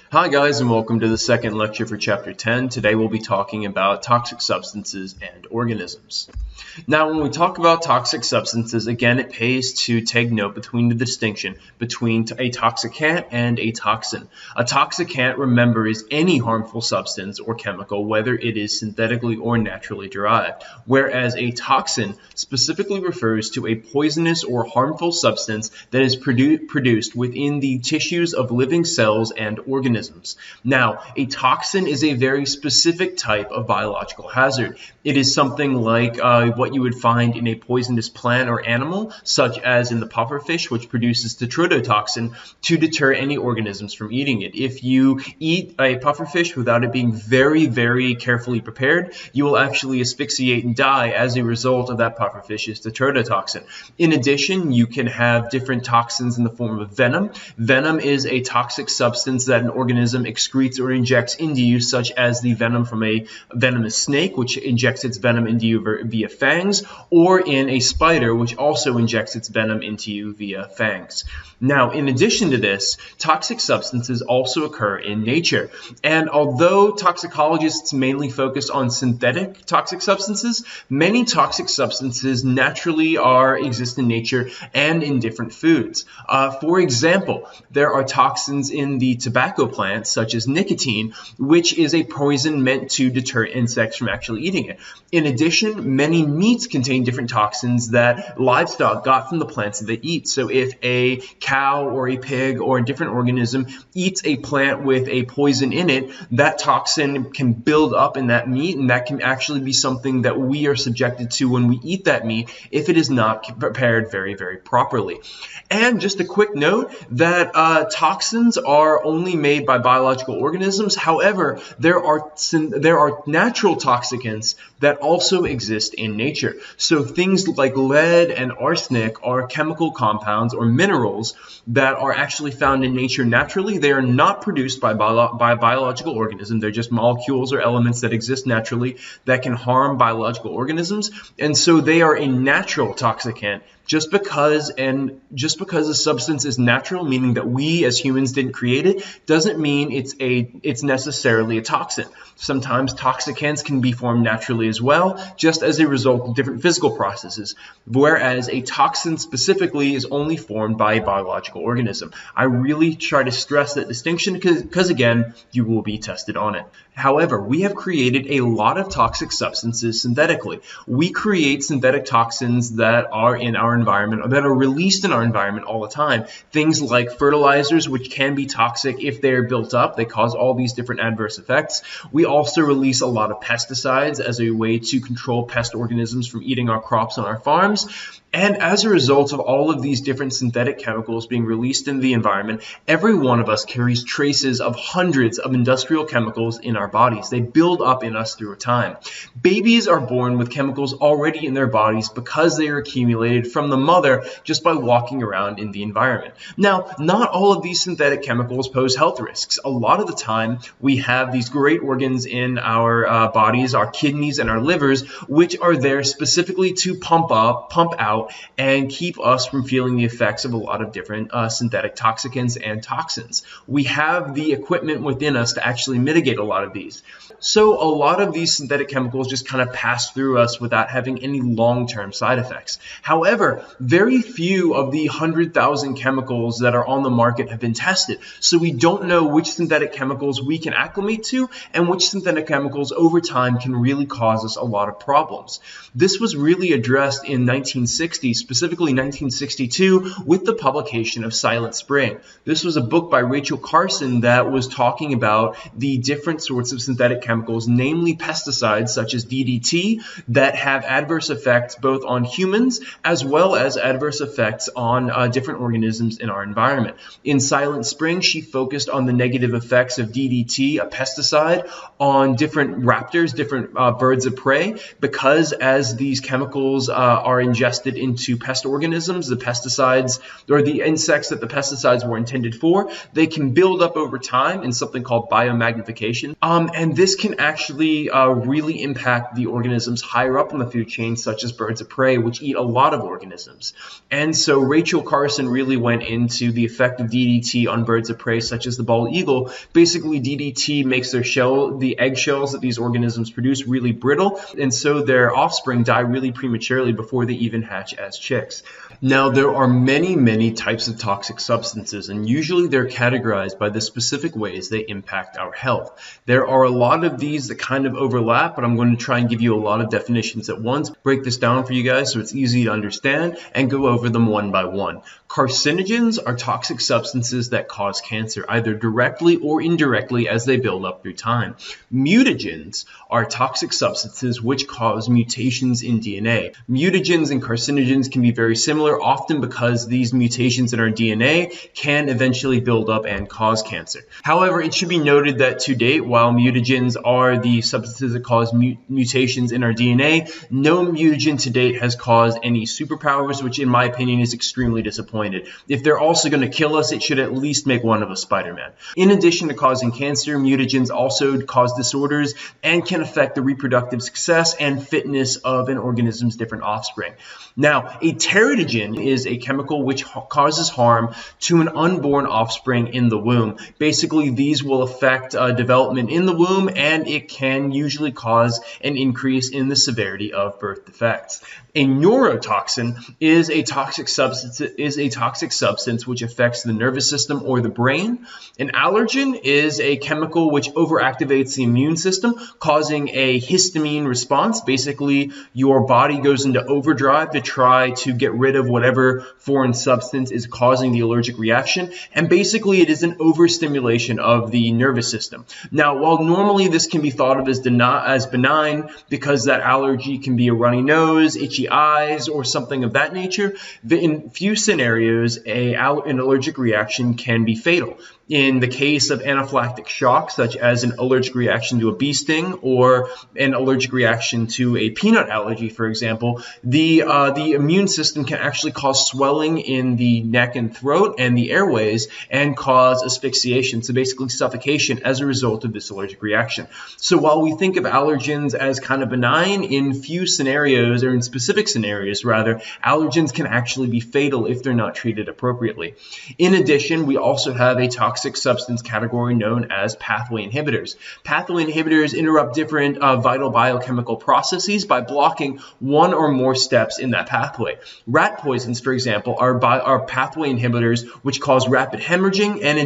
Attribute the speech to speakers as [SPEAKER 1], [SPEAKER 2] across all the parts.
[SPEAKER 1] Hi guys, and welcome to the second lecture for Chapter 10. Today we'll be talking about toxic substances and organisms. Now when we talk about toxic substances, again it pays to take note between the distinction between a toxicant and a toxin. A toxicant, remember, is any harmful substance or chemical, whether it is synthetically or naturally derived, whereas a toxin specifically refers to a poisonous or harmful substance that is produced within the tissues of living cells and organisms. Now, a toxin is a very specific type of biological hazard. It is something like what you would find in a poisonous plant or animal, such as in the pufferfish, which produces tetrodotoxin to deter any organisms from eating it. If you eat a pufferfish without it being very, very carefully prepared, you will actually asphyxiate and die as a result of that pufferfish's tetrodotoxin. In addition, you can have different toxins in the form of venom. Venom is a toxic substance that an organism excretes or injects into you, such as the venom from a venomous snake, which injects its venom into you via fangs, or in a spider, which also injects its venom into you via fangs. Now, in addition to this, toxic substances also occur in nature. And although toxicologists mainly focus on synthetic toxic substances, many toxic substances naturally exist in nature and in different foods. For example, there are toxins in the tobacco plant, such as nicotine, which is a poison meant to deter insects from actually eating it. In addition, many meats contain different toxins that livestock got from the plants that they eat. So if a cow or a pig or a different organism eats a plant with a poison in it, that toxin can build up in that meat, and that can actually be something that we are subjected to when we eat that meat if it is not prepared very, very properly. And just a quick note that toxins are only made by biological organisms. However, there are natural toxicants that also exist in nature. So things like lead and arsenic are chemical compounds or minerals that are actually found in nature naturally. They are not produced by biological organisms. They're just molecules or elements that exist naturally that can harm biological organisms. And so they are a natural toxicant. Just because a substance is natural, meaning that we as humans didn't create it, doesn't mean it's necessarily a toxin. Sometimes toxicants can be formed naturally as well, just as a result of different physical processes, whereas a toxin specifically is only formed by a biological organism. I really try to stress that distinction because again, you will be tested on it. However, we have created a lot of toxic substances synthetically. We create synthetic toxins that are in our environment, that are released in our environment all the time. Things like fertilizers, which can be toxic if they are built up. They cause all these different adverse effects. We also release a lot of pesticides as a way to control pest organisms from eating our crops on our farms. And as a result of all of these different synthetic chemicals being released in the environment, every one of us carries traces of hundreds of industrial chemicals in our bodies. They build up in us through time. Babies are born with chemicals already in their bodies because they are accumulated from the mother just by walking around in the environment. Now, not all of these synthetic chemicals pose health risks. A lot of the time, we have these great organs in our bodies, our kidneys and our livers, which are there specifically to pump out, and keep us from feeling the effects of a lot of different synthetic toxicants and toxins. We have the equipment within us to actually mitigate a lot of these. So a lot of these synthetic chemicals just kind of pass through us without having any long-term side effects. However, very few of the 100,000 chemicals that are on the market have been tested. So we don't know which synthetic chemicals we can acclimate to and which synthetic chemicals over time can really cause us a lot of problems. This was really addressed in 1960, specifically 1962, with the publication of Silent Spring. This was a book by Rachel Carson that was talking about the different sorts of synthetic chemicals, namely pesticides such as DDT, that have adverse effects both on humans as well as adverse effects on different organisms in our environment. In Silent Spring, she focused on the negative effects of DDT, a pesticide, on different raptors, different birds of prey, because as these chemicals are ingested into pest organisms, the pesticides or the insects that the pesticides were intended for, they can build up over time in something called biomagnification. And this can actually really impact the organisms higher up in the food chain, such as birds of prey, which eat a lot of organisms. And so Rachel Carson really went into the effect of DDT on birds of prey, such as the bald eagle, basically DDT makes their shell, the eggshells that these organisms produce, really brittle, and so their offspring die really prematurely before they even hatch as chicks. Now, there are many types of toxic substances, and usually they're categorized by the specific ways they impact our health. There are a lot of these that kind of overlap, but I'm going to try and give you a lot of definitions at once, break this down for you guys so it's easy to understand, and go over them one by one. Carcinogens are toxic substances that cause cancer, either directly or indirectly as they build up through time. Mutagens are toxic substances which cause mutations in DNA. Mutagens and carcinogens can be very similar, often because these mutations in our DNA can eventually build up and cause cancer. However, it should be noted that to date, while mutagens are the substances that cause mutations in our DNA, no mutagen to date has caused any superpowers, which in my opinion is extremely disappointing. If they're also going to kill us, it should at least make one of us Spider-Man. In addition to causing cancer, mutagens also cause disorders and can affect the reproductive success and fitness of an organism's different offspring. Now, a teratogen is a chemical which causes harm to an unborn offspring in the womb. Basically, these will affect development in the womb, and it can usually cause an increase in the severity of birth defects. A neurotoxin is a toxic substance which affects the nervous system or the brain. An allergen is a chemical which overactivates the immune system, causing a histamine response. Basically, your body goes into overdrive to try to get rid of whatever foreign substance is causing the allergic reaction, and basically it is an overstimulation of the nervous system. Now, while normally this can be thought of as benign because that allergy can be a runny nose, itchy eyes, or something of that nature, in few scenarios an allergic reaction can be fatal. In the case of anaphylactic shock, such as an allergic reaction to a bee sting or an allergic reaction to a peanut allergy, for example, the immune system can actually cause swelling in the neck and throat and the airways and cause asphyxiation, so basically suffocation as a result of this allergic reaction. So while we think of allergens as kind of benign, in few scenarios, or in specific scenarios rather, allergens can actually be fatal if they're not treated appropriately. In addition, we also have a toxic substance category known as pathway inhibitors. Pathway inhibitors interrupt different vital biochemical processes by blocking one or more steps in that pathway. Rat poisons, for example, are pathway inhibitors which cause rapid hemorrhaging, and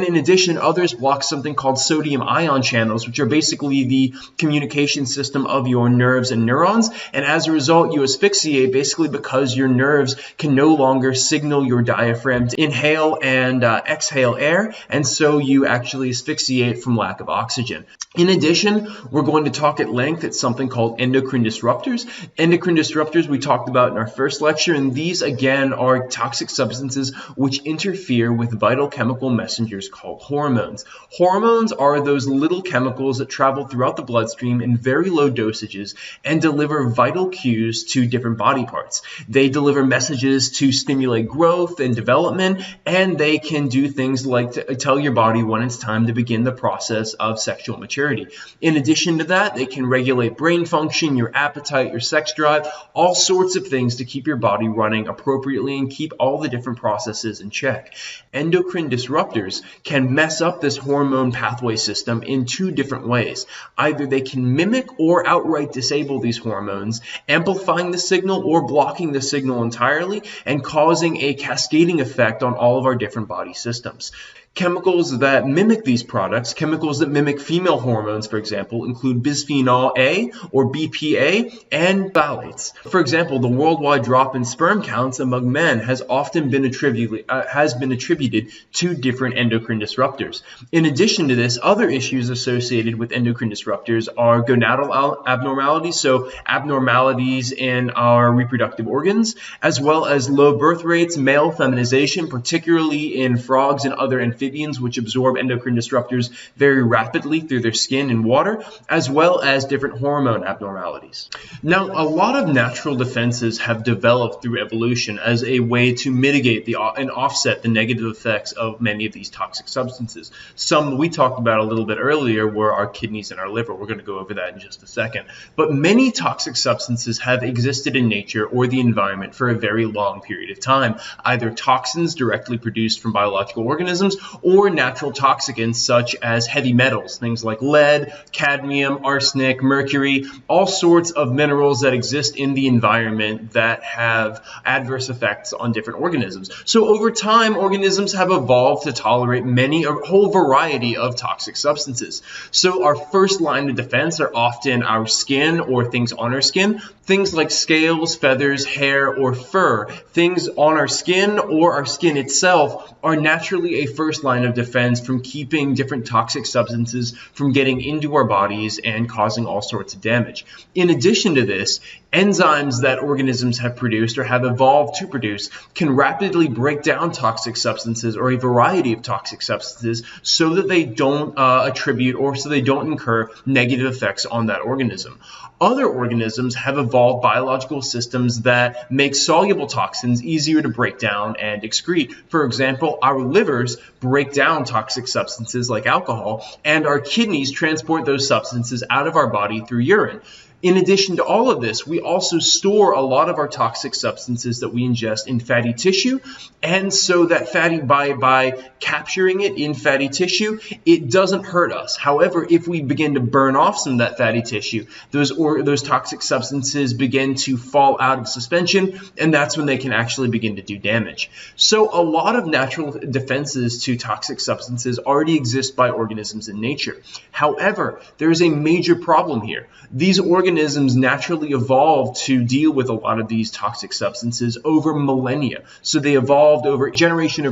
[SPEAKER 1] in addition, others block something called sodium ion channels, which are basically the communication system of your nerves and neurons, and as a result, you asphyxiate basically because your nerves can no longer signal your diaphragm to inhale and exhale air, and so you actually asphyxiate from lack of oxygen. In addition, we're going to talk at length at something called endocrine disruptors. Endocrine disruptors we talked about in our first lecture, and these again are toxic substances which interfere with vital chemical messengers called hormones. Hormones are those little chemicals that travel throughout the bloodstream in very low dosages and deliver vital cues to different body parts. They deliver messages to stimulate growth and development, and they can do things like to tell your body when it's time to begin the process of sexual maturity. In addition to that, they can regulate brain function, your appetite, your sex drive, all sorts of things to keep your body running appropriately and keep all the different processes in check. Endocrine disruptors can mess up this hormone pathway system in two different ways. Either they can mimic or outright disable these hormones, amplifying the signal or blocking the signal entirely and causing a cascading effect on all of our different body systems. Chemicals that mimic these products, chemicals that mimic female hormones, for example, include bisphenol A or BPA and phthalates. For example, the worldwide drop in sperm counts among men has often been attributed to different endocrine disruptors. In addition to this, other issues associated with endocrine disruptors are gonadal abnormalities, so abnormalities in our reproductive organs, as well as low birth rates, male feminization, particularly in frogs and other amphibians, which absorb endocrine disruptors very rapidly through their skin and water, as well as different hormone abnormalities. Now, a lot of natural defenses have developed through evolution as a way to mitigate and offset the negative effects of many of these toxic substances. Some we talked about a little bit earlier were our kidneys and our liver. We're going to go over that in just a second. But many toxic substances have existed in nature or the environment for a very long period of time, either toxins directly produced from biological organisms organisms, or natural toxicants such as heavy metals, things like lead, cadmium, arsenic, mercury, all sorts of minerals that exist in the environment that have adverse effects on different organisms. So over time, organisms have evolved to tolerate a whole variety of toxic substances. So our first line of defense are often our skin or things on our skin, things like scales, feathers, hair, or fur. Things on our skin or our skin itself are naturally a first line of defense from keeping different toxic substances from getting into our bodies and causing all sorts of damage. In addition to this, enzymes that organisms have produced or have evolved to produce can rapidly break down toxic substances or a variety of toxic substances so that they don't attribute or so they don't incur negative effects on that organism. Other organisms have evolved biological systems that make soluble toxins easier to break down and excrete. For example, our livers break down toxic substances like alcohol, and our kidneys transport those substances out of our body through urine. In addition to all of this, we also store a lot of our toxic substances that we ingest in fatty tissue, and so that by capturing it in fatty tissue, it doesn't hurt us. However, if we begin to burn off some of that fatty tissue, those toxic substances begin to fall out of suspension, and that's when they can actually begin to do damage. So a lot of natural defenses to toxic substances already exist by organisms in nature. However, there is a major problem here. These organisms naturally evolved to deal with a lot of these toxic substances over millennia. So they evolved over generation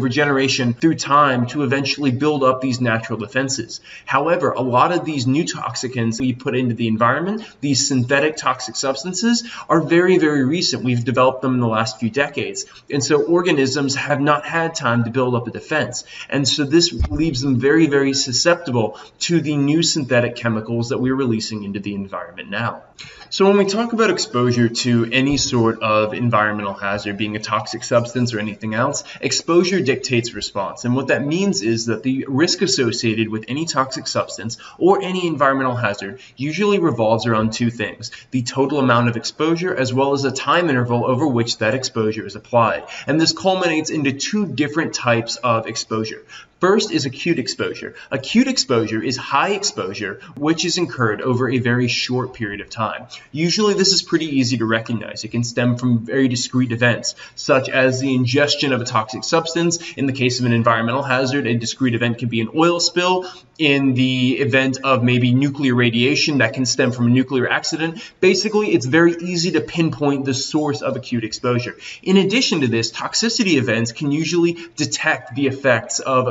[SPEAKER 1] through time to eventually build up these natural defenses. However, a lot of these new toxicants we put into the environment, these synthetic toxic substances, are very, very recent. We've developed them in the last few decades. And so organisms have not had time to build up a defense. And so this leaves them very, very susceptible to the new synthetic chemicals that we're releasing into the environment now. So when we talk about exposure to any sort of environmental hazard, being a toxic substance or anything else, exposure dictates response. And what that means is that the risk associated with any toxic substance or any environmental hazard usually revolves around two things: the total amount of exposure as well as the time interval over which that exposure is applied. And this culminates into two different types of exposure. First is acute exposure. Acute exposure is high exposure, which is incurred over a very short period of time. Usually this is pretty easy to recognize. It can stem from very discrete events, such as the ingestion of a toxic substance. In the case of an environmental hazard, a discrete event can be an oil spill. In the event of maybe nuclear radiation, that can stem from a nuclear accident. Basically, it's very easy to pinpoint the source of acute exposure. In addition to this, toxicity events can usually detect the effects of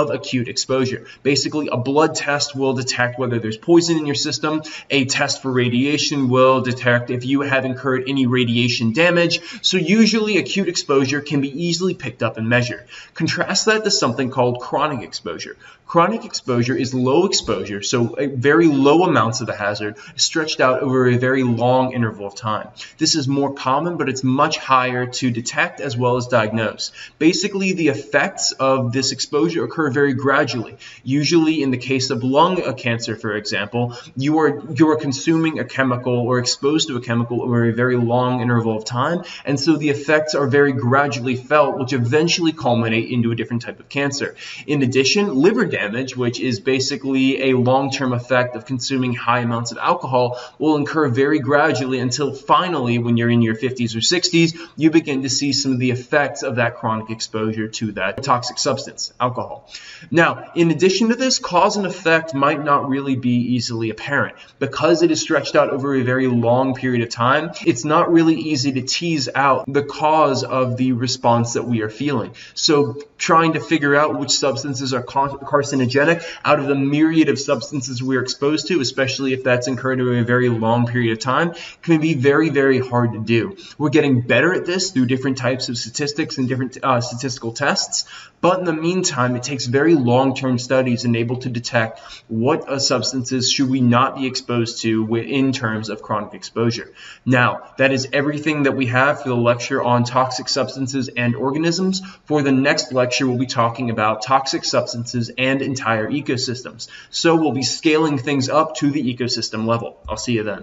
[SPEAKER 1] acute exposure. Basically, a blood test will detect whether there's poison in your system. A test for radiation will detect if you have incurred any radiation damage. So usually acute exposure can be easily picked up and measured. Contrast that to something called chronic exposure. Chronic exposure is low exposure, so very low amounts of the hazard stretched out over a very long interval of time. This is more common, but it's much higher to detect as well as diagnose. Basically, the effects of this exposure occur very gradually. Usually, in the case of lung cancer, for example, you are consuming a chemical or exposed to a chemical over a very long interval of time, and so the effects are very gradually felt, which eventually culminate into a different type of cancer. In addition, liver damage, which is basically a long-term effect of consuming high amounts of alcohol, will occur very gradually until finally, when you're in your 50s or 60s, you begin to see some of the effects of that chronic exposure to that toxic substance, alcohol. Now, in addition to this, cause and effect might not really be easily apparent. Because it is stretched out over a very long period of time, it's not really easy to tease out the cause of the response that we are feeling. So trying to figure out which substances are carcinogenic out of the myriad of substances we're exposed to, especially if that's incurred over a very long period of time, can be very, very hard to do. We're getting better at this through different types of statistics and different statistical tests, but in the meantime, it takes very long-term studies and able to detect what substances should we not be exposed to in terms of chronic exposure. Now, that is everything that we have for the lecture on toxic substances and organisms. For the next lecture, we'll be talking about toxic substances and entire ecosystems. So we'll be scaling things up to the ecosystem level. I'll see you then.